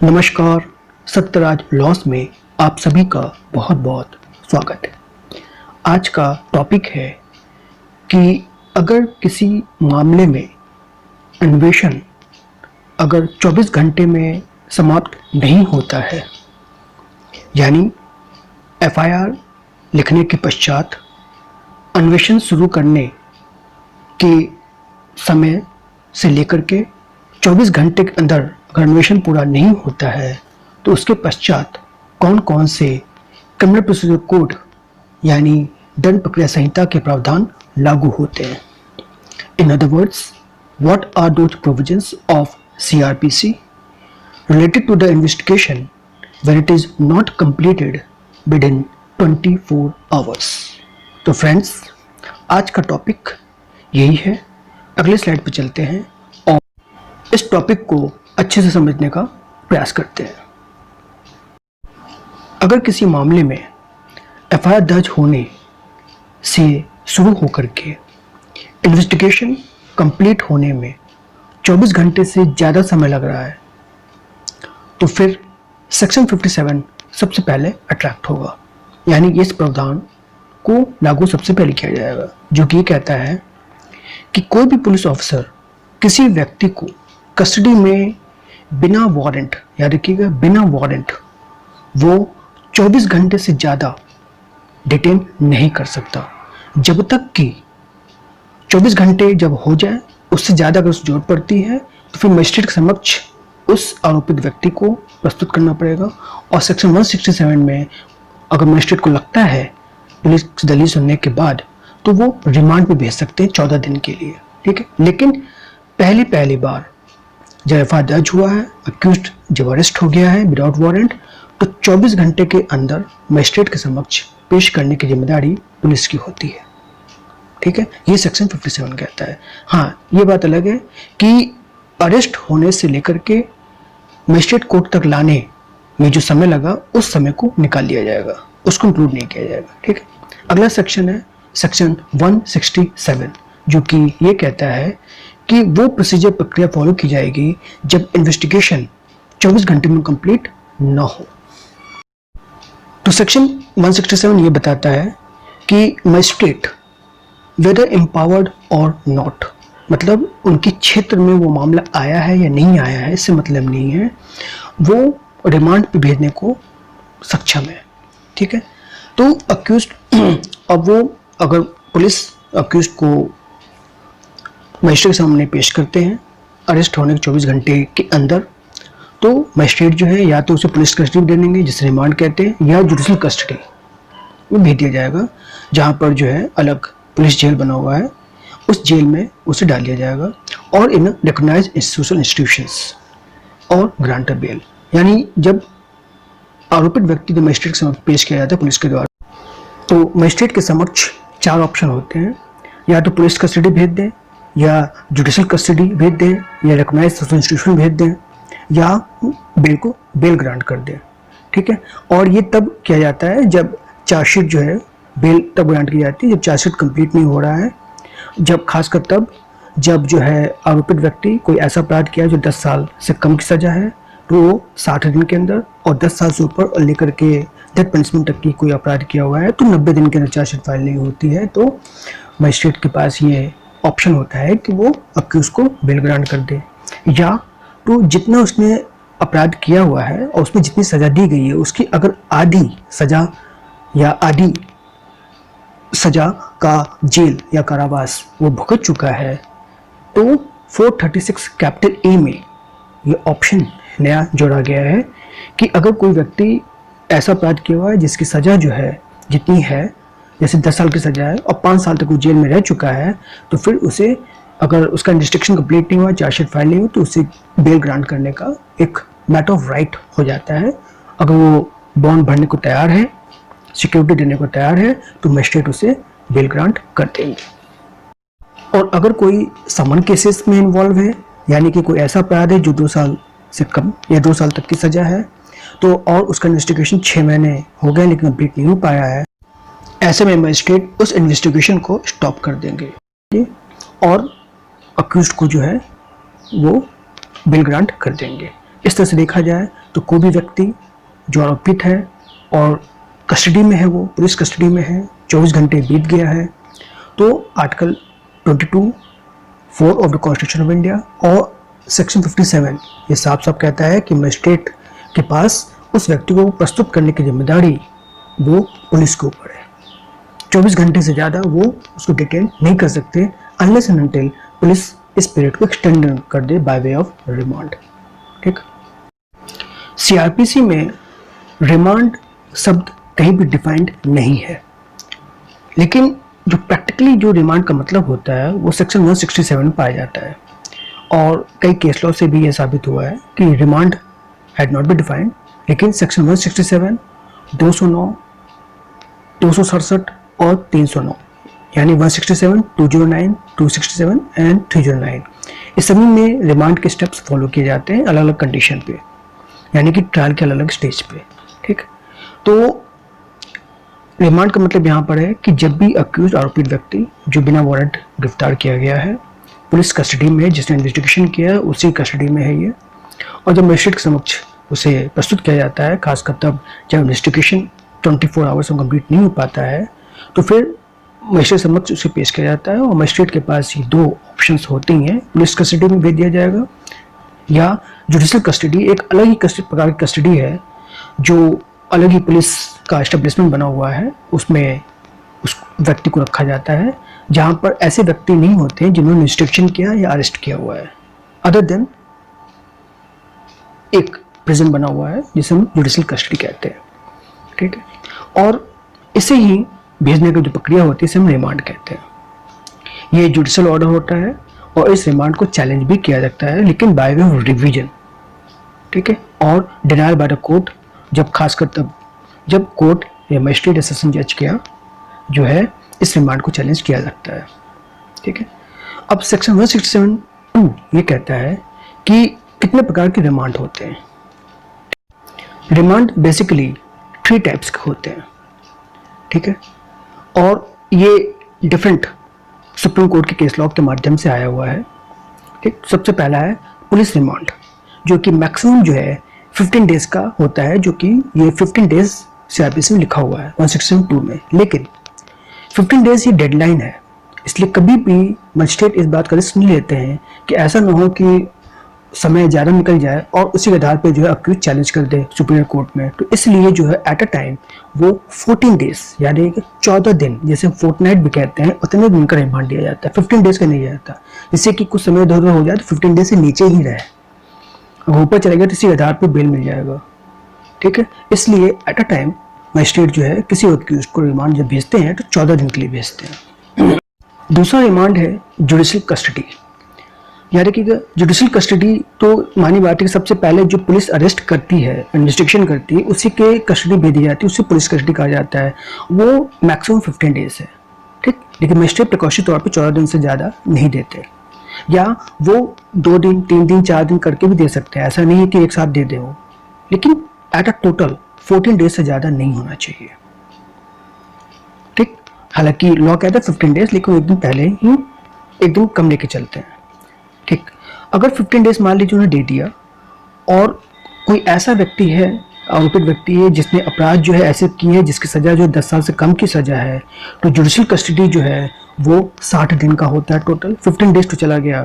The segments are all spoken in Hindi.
नमस्कार। सत्यराज लॉस में आप सभी का बहुत बहुत स्वागत है। आज का टॉपिक है कि अगर किसी मामले में अन्वेषण अगर 24 घंटे में समाप्त नहीं होता है, यानी एफआईआर लिखने के पश्चात अन्वेषण शुरू करने के समय से लेकर के 24 घंटे के अंदर अगर अन्वेषण पूरा नहीं होता है तो उसके पश्चात कौन कौन से क्रिमिनल प्रोसीजर कोड यानी दंड प्रक्रिया संहिता के प्रावधान लागू होते हैं। In other words, what are those provisions of CrPC related to the investigation when it is not completed within 24 hours। तो फ्रेंड्स, आज का टॉपिक यही है। अगले स्लाइड पर चलते हैं और इस टॉपिक को अच्छे से समझने का प्रयास करते हैं। अगर किसी मामले में एफआईआर दर्ज होने से शुरू होकर के इन्वेस्टिगेशन कंप्लीट होने में 24 घंटे से ज़्यादा समय लग रहा है तो फिर सेक्शन 57 सबसे पहले अट्रैक्ट होगा, यानी इस प्रावधान को लागू सबसे पहले किया जाएगा, जो कि कहता है कि कोई भी पुलिस ऑफिसर किसी व्यक्ति को कस्टडी में बिना वारंट, याद रखिएगा बिना वारंट, वो 24 घंटे से ज़्यादा डिटेन नहीं कर सकता, जब तक कि 24 घंटे जब हो जाए, उससे ज़्यादा अगर उस जरूरत पड़ती है तो फिर मजिस्ट्रेट के समक्ष उस आरोपित व्यक्ति को प्रस्तुत करना पड़ेगा। और सेक्शन 167 में अगर मजिस्ट्रेट को लगता है पुलिस की दलील सुनने के बाद तो वो रिमांड पे भेज सकते हैं 14 दिन के लिए, ठीक है। लेकिन पहली बार जब एफआईआर दर्ज हुआ है, अक्यूज्ड जब अरेस्ट हो गया है विदाउट वारंट, तो 24 घंटे के अंदर मजिस्ट्रेट के समक्ष पेश करने की जिम्मेदारी पुलिस की होती है, ठीक है। ये सेक्शन 57 कहता है। हाँ, ये बात अलग है कि अरेस्ट होने से लेकर के मजिस्ट्रेट कोर्ट तक लाने में जो समय लगा उस समय को निकाल लिया जाएगा, उसको इंक्लूड नहीं किया जाएगा, ठीक है। अगला सेक्शन है सेक्शन 167, जो कि ये कहता है कि वो प्रोसीजर प्रक्रिया फॉलो की जाएगी जब इन्वेस्टिगेशन 24 घंटे में कंप्लीट न हो। तो सेक्शन 167 ये बताता है कि मजिस्ट्रेट वेदर एम्पावर्ड और नॉट, मतलब उनके क्षेत्र में वो मामला आया है या नहीं आया है, इससे मतलब नहीं है, वो रिमांड पे भेजने को सक्षम है, ठीक है। तो अक्यूज्ड अब वो अगर पुलिस अक्यूज्ड को मजिस्ट्रेट के सामने पेश करते हैं अरेस्ट होने के 24 घंटे के अंदर, तो मजिस्ट्रेट जो है या तो उसे पुलिस कस्टडी दे देंगे जिसे रिमांड कहते हैं, या जुडिशल कस्टडी में भेज दिया जाएगा, जहाँ पर जो है अलग पुलिस जेल बना हुआ है, उस जेल में उसे डाल दिया जाएगा। और इन रिकॉग्नाइज्ड इंस्टीट्यूशंस और ग्रांटर बेल, यानी जब आरोपित व्यक्ति को मजिस्ट्रेट के समक्ष पेश किया जाता है पुलिस के द्वारा, तो मजिस्ट्रेट के समक्ष 4 ऑप्शन होते हैं, या तो पुलिस कस्टडी भेज दें, या जुडिशल कस्टडी भेज दें, या रिकॉग्नाइज्ड सोशल इंस्टीट्यूशन भेज दें, या बेल को बेल ग्रांट कर दें, ठीक है। और ये तब किया जाता है जब चार्जशीट जो है, बेल तब ग्रांट की जाती है जब चार्जशीट कंप्लीट नहीं हो रहा है, जब खासकर तब जब जो है आरोपित व्यक्ति कोई ऐसा अपराध किया जो 10 साल से कम की सजा है तो वो 60 दिन के अंदर, और 10 साल से ऊपर और लेकर के डेथ पनिशमेंट तक की कोई अपराध किया हुआ है तो 90 दिन के अंदर चार्जशीट फाइल नहीं होती है, तो मजिस्ट्रेट के पास ये ऑप्शन होता है कि वो अक्यूज को बेल ग्रांट कर दे, या तो जितना उसने अपराध किया हुआ है और उसमें जितनी सजा दी गई है उसकी अगर आधी सजा या आधी सजा का जेल या कारावास वो भुगत चुका है, तो 436 कैपिटल ए में ये ऑप्शन नया जोड़ा गया है कि अगर कोई व्यक्ति ऐसा अपराध किया हुआ है जिसकी सजा जो है जितनी है, जैसे 10 साल की सजा है और 5 साल तक वो जेल में रह चुका है, तो फिर उसे अगर उसका इन्वेस्टिगेशन कंप्लीट नहीं हुआ, चार्जशीट फाइल नहीं हुई, तो उसे बेल ग्रांट करने का एक मैटर ऑफ राइट हो जाता है। अगर वो बॉन्ड भरने को तैयार है, सिक्योरिटी देने को तैयार है, तो मजिस्ट्रेट उसे बेल ग्रांट कर देंगे। और अगर कोई समन केसेस में इन्वॉल्व है, यानी कि कोई ऐसा अपराध है जो 2 साल से कम या 2 साल तक की सजा है, तो और उसका इन्वेस्टिगेशन 6 महीने हो गए लेकिन कंप्लीट नहीं हो पाया है, ऐसे में मजिस्ट्रेट उस इन्वेस्टिगेशन को स्टॉप कर देंगे और अक्यूज्ड को जो है वो बेल ग्रांट कर देंगे। इस तरह से देखा जाए तो कोई भी व्यक्ति जो आरोपित है और कस्टडी में है, वो पुलिस कस्टडी में है, 24 घंटे बीत गया है, तो article 22(4) of the constitution of India और सेक्शन 57 ये साफ साफ कहता है कि मजिस्ट्रेट के पास उस व्यक्ति को प्रस्तुत करने की जिम्मेदारी वो पुलिस के ऊपर है। 24 घंटे से ज़्यादा वो उसको डिटेन नहीं कर सकते अनलेस एंड अनटिल पुलिस इस पीरियड को एक्सटेंड कर दे बाय वे ऑफ रिमांड। ठीक, सीआरपीसी में रिमांड शब्द कहीं भी डिफाइंड नहीं है, लेकिन जो प्रैक्टिकली जो रिमांड का मतलब होता है वो सेक्शन 167 में पाया जाता है और कई केस लॉ से भी यह साबित हुआ है कि remand had not be defined, लेकिन सेक्शन 167, 209, 267 और 309 यानी 167, 209, 267 एंड 309 इस सभी में रिमांड के स्टेप्स फॉलो किए जाते हैं अलग अलग कंडीशन पे, यानी कि ट्रायल के अलग अलग स्टेज पे। ठीक, तो रिमांड का मतलब यहाँ पर है कि जब भी अक्यूज आरोपित व्यक्ति जो बिना वारंट गिरफ्तार किया गया है, पुलिस कस्टडी में जिसने इन्वेस्टिगेशन किया है उसी कस्टडी में है ये, और जब मजिस्ट्रेट के समक्ष उसे प्रस्तुत किया जाता है, खासकर तब जब इन्वेस्टिगेशन 24 आवर्स में कंप्लीट नहीं हो पाता है, तो फिर मजिस्ट्रेट समक्ष उसे पेश किया जाता है और मजिस्ट्रेट के पास ये दो ऑप्शंस होती हैं, पुलिस कस्टडी में भेज दिया जाएगा या जुडिशियल कस्टडी। एक अलग ही प्रकार की कस्टडी है जो अलग ही पुलिस का एस्टेब्लिशमेंट बना हुआ है, उसमें उस व्यक्ति को रखा जाता है जहां पर ऐसे व्यक्ति नहीं होते हैं जिन्होंने इन्वेस्टिगेशन किया या अरेस्ट किया हुआ है, अदर देन एक प्रिजन बना हुआ है जिसे हम जुडिशियल कस्टडी कहते हैं। ठीक है, और इसे ही भेजने की जो प्रक्रिया होती है इसे हम रिमांड कहते हैं। ये जुडिशियल ऑर्डर होता है और इस रिमांड को चैलेंज भी किया जाता है, लेकिन बाय वे ऑफ रिवीजन। ठीक है, और डिनायल बाय द कोर्ट, जब खासकर तब जब कोर्ट या मजिस्ट्रेट या सेशन जज किया जो है इस रिमांड को चैलेंज किया जाता है। ठीक है, अब सेक्शन 167(2) ये कहता है कि कितने प्रकार के रिमांड होते हैं। रिमांड बेसिकली 3 टाइप्स के होते हैं। ठीक है, और ये डिफरेंट सुप्रीम कोर्ट के केस लॉ के माध्यम से आया हुआ है। ठीक, सबसे पहला है पुलिस रिमांड, जो कि मैक्सिमम जो है 15 डेज का होता है, जो कि ये 15 डेज सीआरपीसी में लिखा हुआ है 167(2) में, लेकिन 15 डेज ये डेडलाइन है, इसलिए कभी भी मजिस्ट्रेट इस बात का रिस्क नहीं लेते हैं कि ऐसा ना हो कि समय ज़्यादा निकल जाए और उसी के आधार पे जो है अक्यूज चैलेंज कर दे सुप्रीम कोर्ट में। तो इसलिए जो है एट अ टाइम वो 14 डेज यानी कि 14 दिन, जैसे फोर्टनाइट भी कहते हैं, उतने दिन का रिमांड दिया जाता है, 15 डेज का नहीं दिया जाता, जिससे कि कुछ समय इधर उधर हो जाए तो 15 डेज से नीचे ही रहे, अगर ऊपर चले गया तो इसी आधार पर बेल मिल जाएगा। ठीक है, इसलिए एट अ टाइम मजिस्ट्रेट जो है किसी अक्यूज को रिमांड जब भेजते हैं तो 14 दिन के लिए भेजते हैं। दूसरा रिमांड है जुडिशियल कस्टडी, यानी कि जुडिशियल कस्टडी तो मानी बात है कि सबसे पहले जो पुलिस अरेस्ट करती है, इन्वेस्टिगेशन करती है, उसी के कस्टडी भेजी जाती है, उसे पुलिस कस्टडी कहा जाता है। वो मैक्सिमम 15 डेज है। ठीक, लेकिन मजिस्ट्रेट प्रिकॉशनरी तौर पे 14 दिन से ज़्यादा नहीं देते, या वो 2 दिन, 3 दिन, 4 दिन करके भी दे सकते हैं, ऐसा नहीं है कि एक साथ दे दे वो, लेकिन एट अ टोटल 14 डेज से ज़्यादा नहीं होना चाहिए। ठीक, हालांकि लॉ कहता है 15 डेज, लेकिन एक दिन पहले ही एक दिन कम लेके चलते हैं। ठीक, अगर 15 डेज मान लीजिए उन्हें दे दिया और कोई ऐसा व्यक्ति है, आरोपित व्यक्ति है, जिसने अपराध जो है ऐसे किए हैं जिसकी सज़ा जो 10 साल से कम की सज़ा है, तो जुडिशियल कस्टडी जो है वो 60 दिन का होता है टोटल। 15 डेज तो चला गया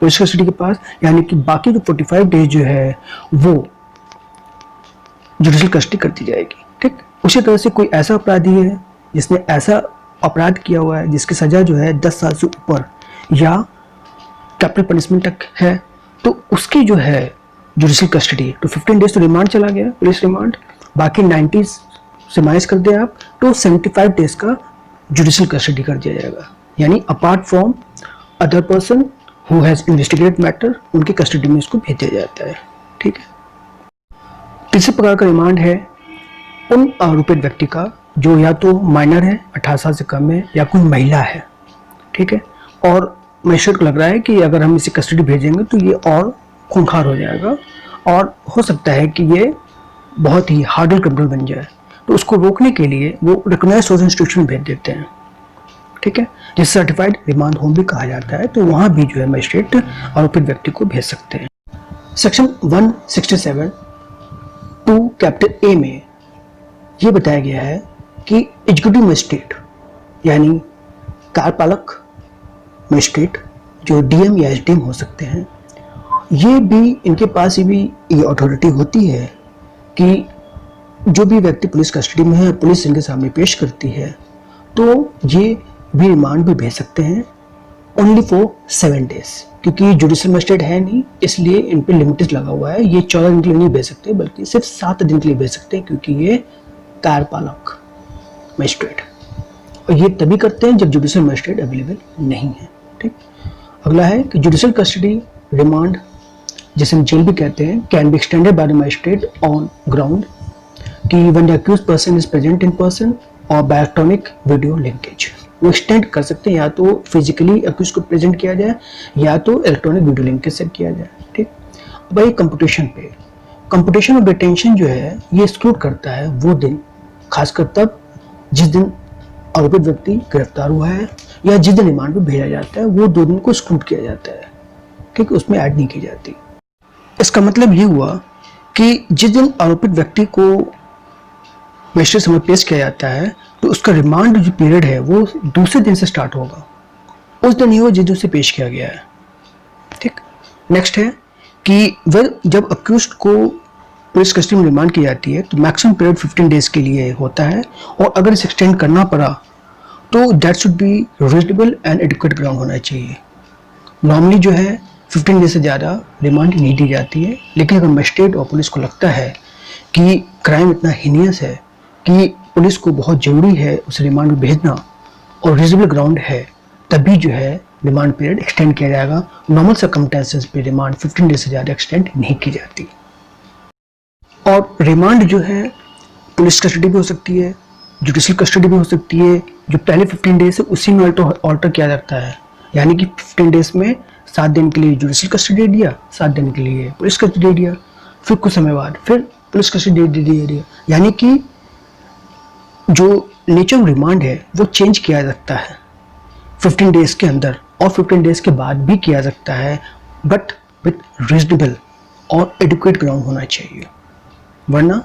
पुलिस कस्टडी के पास, यानी कि बाकी जो 45 डेज जो है वो जुडिशियल कस्टडी कर दी जाएगी। ठीक, उसी तरह से कोई ऐसा अपराधी है जिसने ऐसा अपराध किया हुआ है जिसकी सज़ा जो है 10 साल से ऊपर या कैपिटल पनिशमेंट तक है, तो उसकी जो है जुडिशियल कस्टडी, तो 15 डेज तो रिमांड चला गया पुलिस रिमांड, बाकी 90 से माइनस कर दे आप तो 75 डेज का जुडिशियल कस्टडी कर दिया जाएगा, यानी apart from other person who has investigated matter, उनकी कस्टडी में इसको भेज दिया जाता है। ठीक है, तीसरे प्रकार का रिमांड है उन आरोपित व्यक्ति का जो या तो माइनर है, 18 साल से कम है, या कोई महिला है। ठीक है, और मजिस्ट्रेट को लग रहा है कि अगर हम इसे कस्टडी भेजेंगे तो ये और खूंखार हो जाएगा और हो सकता है कि ये बहुत ही हार्डर क्रिमिनल बन जाए, तो उसको रोकने के लिए वो रिकॉग्नाइज्ड सोर्स इंस्टीट्यूशन भेज देते हैं। ठीक है, जिसे सर्टिफाइड रिमांड होम भी कहा जाता है, तो वहाँ भी जो है मजिस्ट्रेट आरोपित व्यक्ति को भेज सकते हैं। सेक्शन 167 टू कैपिटल ए में ये बताया गया है कि एग्जीक्यूटिव मजिस्ट्रेट यानी कार्यपालक मजिस्ट्रेट जो डीएम या एसडीएम हो सकते हैं, ये भी इनके पास ही भी ये अथॉरिटी होती है कि जो भी व्यक्ति पुलिस कस्टडी में है, पुलिस इनके सामने पेश करती है, तो ये भी रिमांड भी भेज सकते हैं ओनली फॉर 7 डेज, क्योंकि जुडिशियल मजिस्ट्रेट है नहीं, इसलिए इन पे लिमिटेड लगा हुआ है। ये 14 दिन के लिए नहीं भेज सकते, बल्कि सिर्फ 7 दिन के लिए भेज सकते हैं, क्योंकि ये कार्यपालक मजिस्ट्रेट, और ये तभी करते हैं जब जुडिशियल मजिस्ट्रेट अवेलेबल नहीं है। ठीक, अगला है कि जुडिशियल कस्टडी रिमांड, जिसे हम जेल भी कहते हैं, can be extended by the magistrate on ground कि when the accused person is present in person और बाय इलेक्ट्रॉनिक वीडियो लिंकेज। वो एक्सटेंड कर सकते हैं, या तो फिजिकली अक्यूज को प्रेजेंट किया जाए या तो इलेक्ट्रॉनिक वीडियो लिंकेज से किया जाए। ठीक, अब भाई कंप्यूटेशन पे, कंप्यूटेशन ऑफ डिटेंशन जो है ये एक्सक्लूड करता है वो दिन, खासकर तब जिस दिन आरोपित व्यक्ति गिरफ्तार हुआ है या जिस दिन रिमांड पे भेजा जाता है, वो 2 दिन को एक्सक्लूड किया जाता है। ठीक, उसमें ऐड नहीं की जाती। इसका मतलब ये हुआ कि जिस दिन आरोपित व्यक्ति को मजिस्ट्रेट समक्ष पेश किया जाता है, तो उसका रिमांड जो पीरियड है वो दूसरे दिन से स्टार्ट होगा, उस दिन ही वो जिस दिन से पेश किया गया है। ठीक, नेक्स्ट है कि वह जब अक्यूज्ड को पुलिस कस्टडी में रिमांड की जाती है तो मैक्सिमम पीरियड 15 डेज के लिए होता है, और अगर इसे एक्सटेंड करना पड़ा तो that should be reasonable and adequate ground होना चाहिए। नॉर्मली जो है 15 डेज से ज़्यादा रिमांड नहीं दी जाती है, लेकिन अगर मजिस्ट्रेट और पुलिस को लगता है कि क्राइम इतना हीनियस है कि पुलिस को बहुत ज़रूरी है उसे रिमांड में भेजना और रीजनेबल ग्राउंड है, तभी जो है रिमांड पीरियड एक्सटेंड किया जाएगा। नॉर्मल सर्कमस्टेंसेस पे रिमांड 15 डेज से ज़्यादा एक्सटेंड नहीं की जाती। और रिमांड जो है पुलिस कस्टडी भी हो सकती है, जुडिशियल कस्टडी भी हो सकती है। जो पहले 15 डेज है उसी में ऑल्टर किया जाता है, यानी कि 15 डेज में 7 दिन के लिए जुडिशियल कस्टडी दे दिया, 7 दिन के लिए पुलिस कस्टडी दे दिया, फिर कुछ समय बाद फिर पुलिस कस्टडी दे दिया, यानी कि जो नेचर ऑफ रिमांड है वो चेंज किया जा सकता है 15 डेज के अंदर, और 15 डेज के बाद भी किया जा सकता है, बट विथ रीजनेबल और एडिक्वेट ग्राउंड होना चाहिए, वरना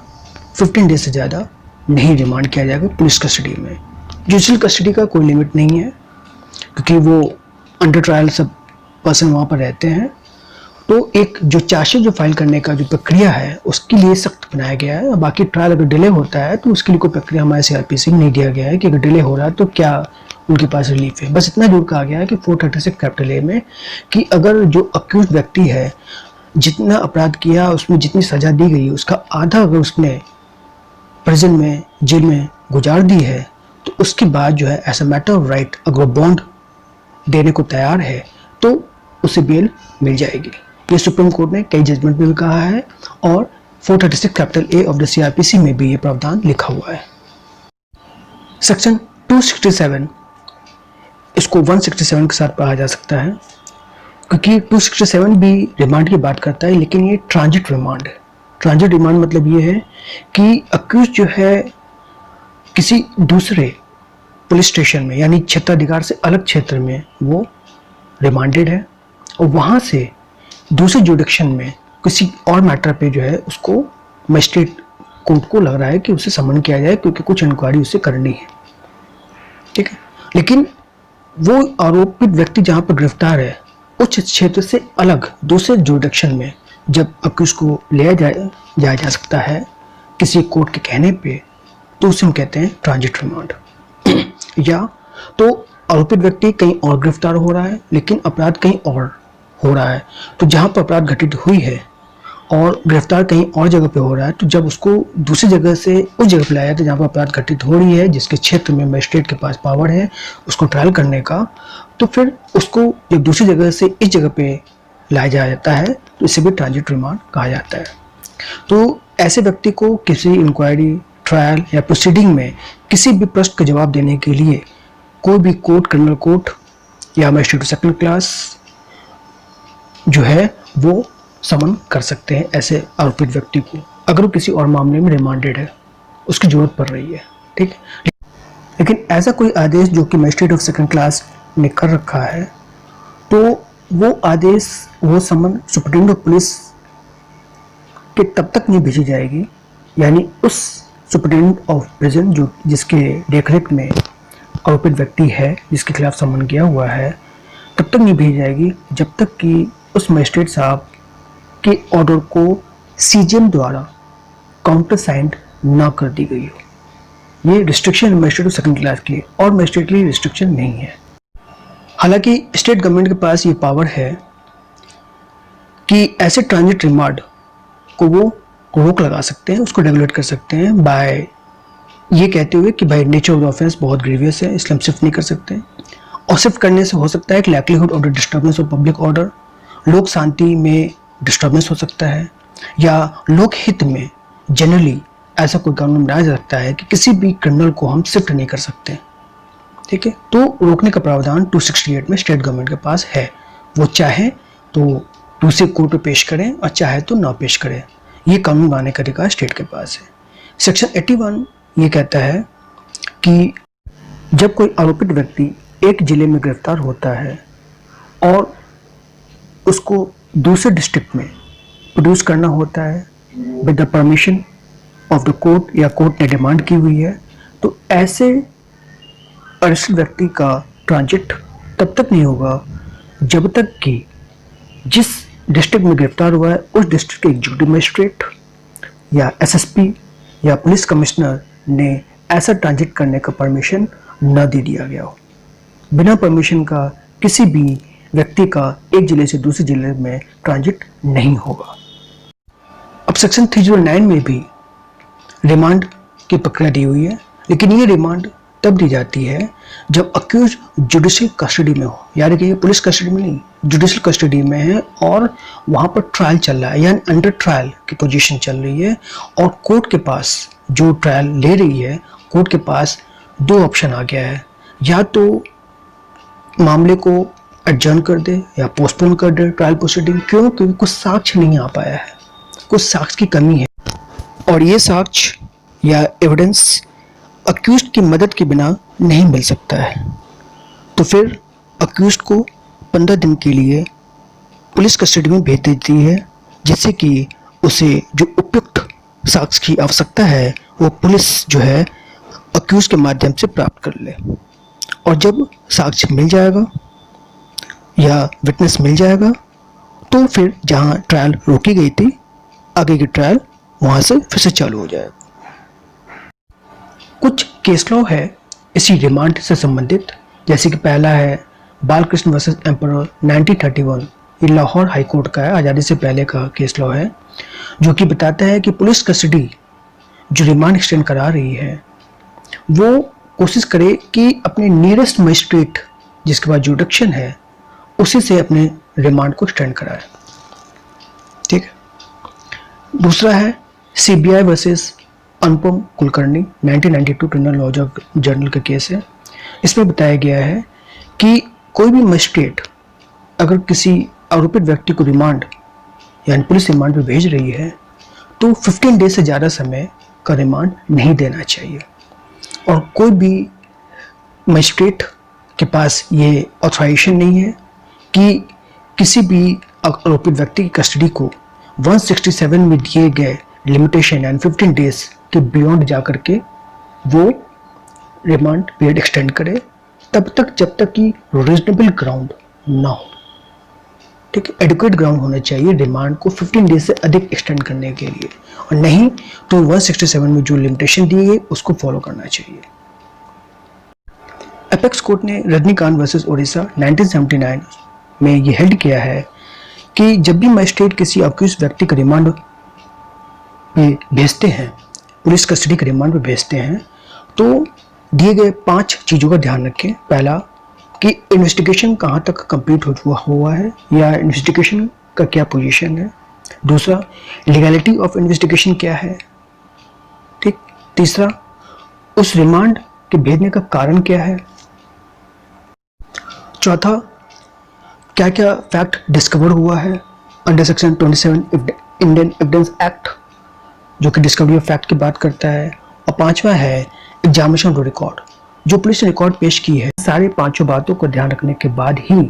15 डेज से ज़्यादा नहीं रिमांड किया जाएगा पुलिस कस्टडी में। जुडिशियल कस्टडी का कोई लिमिट नहीं है, क्योंकि वो अंडर ट्रायल सब पर्सन वहाँ पर रहते हैं, तो एक जो चार्जशीट जो फाइल करने का जो प्रक्रिया है उसके लिए सख्त बनाया गया है। बाकी ट्रायल अगर डिले होता है तो उसके लिए कोई प्रक्रिया हमारे सीआरपीसी में नहीं दिया गया है कि अगर डिले हो रहा है तो क्या उनके पास रिलीफ है। बस इतना जरूर कहा गया है कि 436 कैपिटल ए में कि अगर जो अक्यूज व्यक्ति है जितना अपराध किया उसमें जितनी सजा दी गई उसका आधा अगर उसने प्रिजन में जेल में गुजार दी है, तो उसके बाद जो है as a matter of right अगर बॉन्ड देने को तैयार है तो उसे बेल मिल जाएगी। ये सुप्रीम कोर्ट ने कई जजमेंट में भी कहा है, और 436 capital A of the CrPC में भी ये प्रावधान लिखा हुआ है। सेक्शन 267 इसको 167 के साथ पढ़ा जा सकता है, क्योंकि 267 भी रिमांड की बात करता है, लेकिन ये ट्रांजिट रिमांड है। ट्रांजिट रिमांड मतलब ये है कि अक्यूज जो है किसी दूसरे पुलिस स्टेशन में यानी क्षेत्राधिकार से अलग क्षेत्र में वो रिमांडेड है, और वहाँ से दूसरे जुडिक्शन में किसी और मैटर पे जो है उसको मजिस्ट्रेट कोर्ट को लग रहा है कि उसे समन किया जाए, क्योंकि कुछ इंक्वायरी उसे करनी है। ठीक है, लेकिन वो आरोपित व्यक्ति जहाँ पर गिरफ्तार है उस क्षेत्र से अलग दूसरे जुडिक्शन में जब अक्यूज को ले जाया जा सकता है किसी कोर्ट के कहने पे, तो उसे हम कहते हैं ट्रांजिट रिमांड। या तो आरोपित व्यक्ति कहीं और गिरफ्तार हो रहा है लेकिन अपराध कहीं और हो रहा है, तो जहाँ पर अपराध घटित हुई है और गिरफ्तार कहीं और जगह पे हो रहा है, तो जब उसको दूसरी जगह से उस जगह पे लाया जाता है जहाँ पर अपराध घटित हो रही है, जिसके क्षेत्र में मजिस्ट्रेट के पास पावर है उसको ट्रायल करने का, तो फिर उसको जब दूसरी जगह से इस जगह पे लाया जाता है तो इसे भी ट्रांजिट रिमांड कहा जाता है। तो ऐसे व्यक्ति को किसी इंक्वायरी, ट्रायल या प्रोसीडिंग में किसी भी प्रश्न का जवाब देने के लिए कोई भी कोर्ट, क्रिमिनल कोर्ट या मजिस्ट्रेट सेकंड क्लास जो है वो समन कर सकते हैं ऐसे आरोपित व्यक्ति को, अगर वो किसी और मामले में रिमांडेड है, उसकी जरूरत पड़ रही है। ठीक है, लेकिन ऐसा कोई आदेश जो कि मजिस्ट्रेट ऑफ सेकंड क्लास ने कर रखा है, तो वो आदेश, वो समन सुप्रीम ऑफ पुलिस कि तब तक नहीं भेजी जाएगी, यानी उस सुपरिटेंडेंट ऑफ प्रिजन जो जिसके देखरेख में आरोपित व्यक्ति है, जिसके खिलाफ समन किया हुआ है, तब तक नहीं भेजी जाएगी जब तक कि उस मजिस्ट्रेट साहब के ऑर्डर को सीजीएम द्वारा काउंटर साइंड ना कर दी गई हो। ये रिस्ट्रिक्शन मजिस्ट्रेट सेकंड क्लास के लिए और मजिस्ट्रेट के लिए रिस्ट्रिक्शन नहीं है। हालांकि स्टेट गवर्नमेंट के पास ये पावर है कि ऐसे ट्रांजिट रिमांड को वो रोक लगा सकते हैं, उसको रेगुलेट कर सकते हैं बाय ये कहते हुए कि भाई नेचर ऑफ द ऑफेंस बहुत ग्रीवियस है, इसलिए हम शिफ्ट नहीं कर सकते। और शिफ्ट करने से हो सकता है कि likelihood of the disturbance of public order, लोक शांति में डिस्टर्बेंस हो सकता है, या लोक हित में जनरली ऐसा कोई कानून बनाया जा सकता है कि किसी भी क्रिमिनल को हम शिफ्ट नहीं कर सकते। ठीक है, तो रोकने का प्रावधान 268 में स्टेट गवर्नमेंट के पास है। वो चाहे तो दूसरे कोर्ट में पेश करें और चाहे तो ना पेश करें, ये कानून बनाने का अधिकार स्टेट के पास है। सेक्शन 81 ये कहता है कि जब कोई आरोपित व्यक्ति एक जिले में गिरफ्तार होता है और उसको दूसरे डिस्ट्रिक्ट में प्रोड्यूस करना होता है with the permission of the court या कोर्ट ने डिमांड की हुई है, तो ऐसे अरेस्टेड व्यक्ति का ट्रांजिट तब तक नहीं होगा जब तक कि जिस डिस्ट्रिक्ट में गिरफ्तार हुआ है उस डिस्ट्रिक्ट के एग्जीक्यूटिव मजिस्ट्रेट या एसएसपी या पुलिस कमिश्नर ने ऐसा ट्रांजिट करने का परमिशन न दे दिया गया हो। बिना परमिशन का किसी भी व्यक्ति का एक जिले से दूसरे जिले में ट्रांजिट नहीं होगा। अब सेक्शन 309 में भी रिमांड की प्रक्रिया दी हुई है, लेकिन ये रिमांड तब दी जाती है जब अक्यूज जुडिशियल कस्टडी में हो, यानी कि ये पुलिस कस्टडी में नहीं, जुडिशियल कस्टडी में है और वहाँ पर ट्रायल चल रहा है, यानी अंडर ट्रायल की पोजीशन चल रही है और कोर्ट के पास जो ट्रायल ले रही है, कोर्ट के पास दो ऑप्शन आ गया है, या तो मामले को एडजर्न कर दे या पोस्टपोन कर दे ट्रायल प्रोसीडिंग। क्यों? क्योंकि कुछ साक्ष्य नहीं आ पाया है, कुछ साक्ष्य की कमी है और ये साक्ष्य या एविडेंस अक्यूज्ड की मदद के बिना नहीं मिल सकता है। तो फिर अक्यूज्ड को 15 दिन के लिए पुलिस कस्टडी में भेज देती है, जिससे कि उसे जो उपयुक्त साक्ष्य की आवश्यकता है वो पुलिस जो है अक्यूज के माध्यम से प्राप्त कर ले। और जब साक्ष्य मिल जाएगा या विटनेस मिल जाएगा तो फिर जहां ट्रायल रोकी गई थी आगे की ट्रायल वहां से फिर से चालू हो जाएगा। कुछ केस लॉ है इसी रिमांड से संबंधित, जैसे कि पहला है बालकृष्ण वर्सेस एम्परर 1931। ये लाहौर हाई कोर्ट का है, आज़ादी से पहले का केस लॉ है, जो कि बताता है कि पुलिस कस्टडी जो रिमांड एक्सटेंड करा रही है वो कोशिश करे कि अपने नियरेस्ट मजिस्ट्रेट जिसके पास जुडिक्शन है उसी से अपने रिमांड को एक्सटेंड कराए। ठीक है। दूसरा है सीबीआई वर्सेस अनुपम कुलकर्णी 1992 क्रिमिनल लॉ जर्नल का केस है। इसमें बताया गया है कि कोई भी मजिस्ट्रेट अगर किसी आरोपित व्यक्ति को रिमांड यानी पुलिस रिमांड पे भेज रही है तो 15 डेज से ज़्यादा समय का रिमांड नहीं देना चाहिए। और कोई भी मजिस्ट्रेट के पास ये ऑथराइजेशन नहीं है कि किसी भी आरोपित व्यक्ति की कस्टडी को 167 में दिए गए लिमिटेशन यानी 15 डेज के बियॉन्ड जाकर के वो रिमांड पीरियड एक्सटेंड करे, तब तक जब तक कि रीजनेबल ग्राउंड ना हो। ठीक है, एडुकेट ग्राउंड होना चाहिए रिमांड को 15 डेज से अधिक एक्सटेंड करने के लिए, और नहीं तो 167 में जो लिमिटेशन दी है उसको फॉलो करना चाहिए। एपेक्स कोर्ट ने रजनीकांत वर्सेस ओडिशा 1979 में ये हेल्ड किया है कि जब भी मजिस्ट्रेट किसी अक्यूज व्यक्ति का रिमांड पे भेजते हैं, पुलिस कस्टडी के रिमांड पे भेजते हैं, तो दिए गए 5 चीज़ों का ध्यान रखें। पहला कि इन्वेस्टिगेशन कहाँ तक कंप्लीट हुआ है या इन्वेस्टिगेशन का क्या पोजीशन है। दूसरा, लीगैलिटी ऑफ इन्वेस्टिगेशन क्या है। ठीक। तीसरा, उस रिमांड के भेजने का कारण क्या है। चौथा, क्या क्या फैक्ट डिस्कवर हुआ है under section 27 Indian evidence act, जो कि डिस्कवरी ऑफ फैक्ट की बात करता है। और पांचवा है एग्जामिनेशन ऑफ रिकॉर्ड, जो पुलिस ने रिकॉर्ड पेश की है। सारे पांचों बातों को ध्यान रखने के बाद ही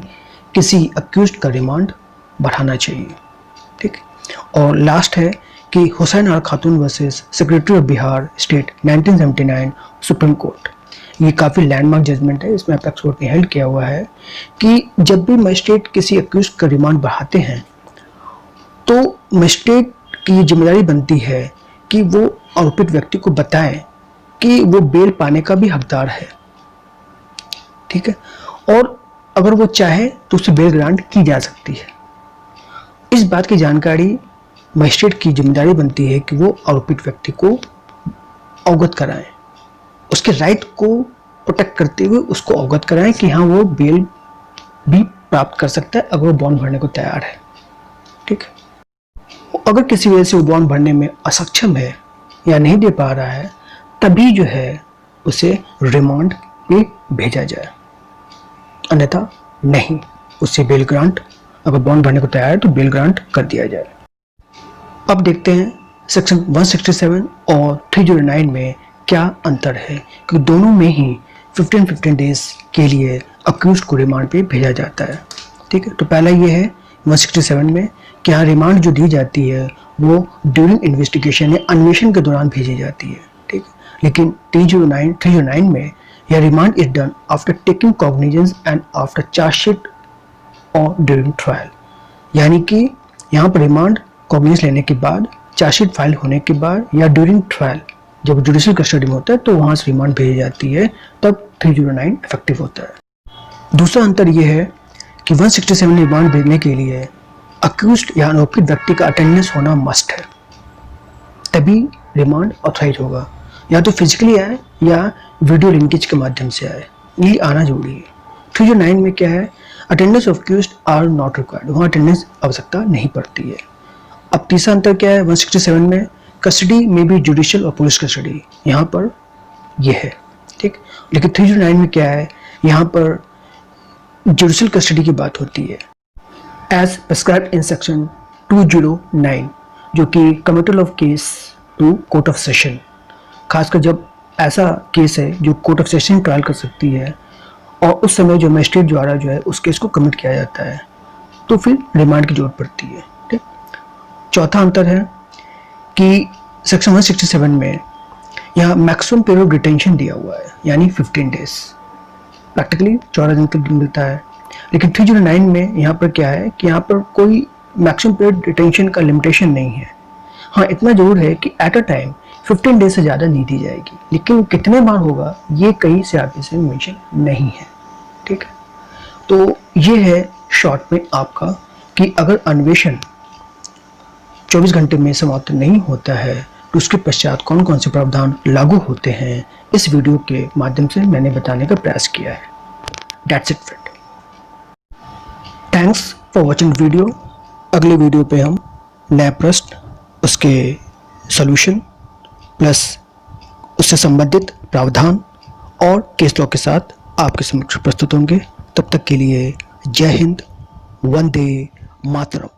किसी अक्यूज्ड का रिमांड बढ़ाना चाहिए। ठीक। और लास्ट है कि Hussain are Khatoon versus secretary of Bihar state 1979 supreme court, ये काफ़ी लैंडमार्क जजमेंट है। इसमें अपेक्स कोर्ट ने हेल्ड किया हुआ है कि जब भी मजिस्ट्रेट किसी अक्यूज का रिमांड बढ़ाते हैं तो मजिस्ट्रेट की जिम्मेदारी बनती है कि वो आरोपित व्यक्ति को बताएं कि वो बेल पाने का भी हकदार है, ठीक है, और अगर वो चाहे तो उसे बेल ग्रांट की जा सकती है। इस बात की जानकारी मजिस्ट्रेट की जिम्मेदारी बनती है कि वो आरोपित व्यक्ति को अवगत कराएं, उसके राइट को प्रोटेक्ट करते हुए उसको अवगत कराएं कि हाँ वो बेल भी प्राप्त कर सकता है अगर वो बॉन्ड भरने को तैयार है, ठीक है। अगर किसी वजह से वो बॉन्ड भरने में असक्षम है या नहीं दे पा रहा है, तभी जो है उसे रिमांड पे भेजा जाए, अन्यथा नहीं, उसे बेल ग्रांट, अगर बॉन्ड भरने को तैयार है तो बेल ग्रांट कर दिया जाए। अब देखते हैं सेक्शन 167 और 309 में क्या अंतर है, क्योंकि दोनों में ही 15 डेज के लिए अक्यूज को रिमांड पे भेजा जाता है, ठीक है। तो पहला ये है 167 में कि यहाँ रिमांड जो दी जाती है वो ड्यूरिंग इन्वेस्टिगेशन या अन्वेषण के दौरान भेजी जाती है, ठीक है। लेकिन 309 में यह remand is done after taking cognizance and after chargesheet और ड्यूरिंग ट्रायल, यानी कि यहाँ पर रिमांड कॉग्निजेंस लेने के बाद, चार्जशीट फाइल होने के बाद या ड्यूरिंग ट्रायल जब जुडिशियल कस्टडी में होता है तो वहाँ से रिमांड भेजी जाती है, तब 309 इफेक्टिव होता है। दूसरा अंतर यह है कि 167 रिमांड भेजने के लिए अक्यूज्ड या आरोपित व्यक्ति का अटेंडेंस होना मस्ट है, तभी रिमांड ऑथराइज होगा, या तो फिजिकली आए या वीडियो लिंकेज के माध्यम से आए, ये आना जरूरी है। 309 में क्या है, attendance of accused are not required, वहाँ अटेंडेंस आवश्यकता नहीं पड़ती है। अब तीसरा अंतर क्या है, 167 में कस्टडी में भी जुडिशियल और पुलिस कस्टडी, यहाँ पर यह है, ठीक। लेकिन 309 में क्या है, यहाँ पर जुडिशियल कस्टडी की बात होती है एज प्रिस्क्राइब्ड इन सेक्शन 209, जो कि committal of case to court of session, खासकर जब ऐसा केस है जो कोर्ट ऑफ सेशन ट्रायल कर सकती है और उस समय जो मजिस्ट्रेट द्वारा जो है उस केस को कमिट किया जाता है, तो फिर रिमांड की जरूरत पड़ती है, ठीक। चौथा अंतर है कि सेक्शन 167 में यहाँ मैक्सिमम पीरियड ऑफ डिटेंशन दिया हुआ है, यानी 15 डेज, प्रैक्टिकली 14 दिन तक मिलता है। लेकिन 309 में यहाँ पर क्या है कि यहाँ पर कोई मैक्सिमम पीरियड डिटेंशन का लिमिटेशन नहीं है। हाँ, इतना जरूर है कि एट अ टाइम 15 डेज से ज़्यादा नहीं दी जाएगी, लेकिन कितने बार होगा ये कहीं CRPC में मेंशन नहीं है, ठीक है। तो ये है शॉर्ट में आपका कि अगर अन्वेषण 24 घंटे में समाप्त नहीं होता है तो उसके पश्चात कौन कौन से प्रावधान लागू होते हैं, इस वीडियो के माध्यम से मैंने बताने का प्रयास किया है। That's it friend. Thanks for watching video. अगले वीडियो पे हम नया प्रश्न, उसके सॉल्यूशन प्लस उससे संबंधित प्रावधान और केस लॉ के साथ आपके समक्ष प्रस्तुत होंगे। तब तक के लिए जय हिंद, वंदे मातरम।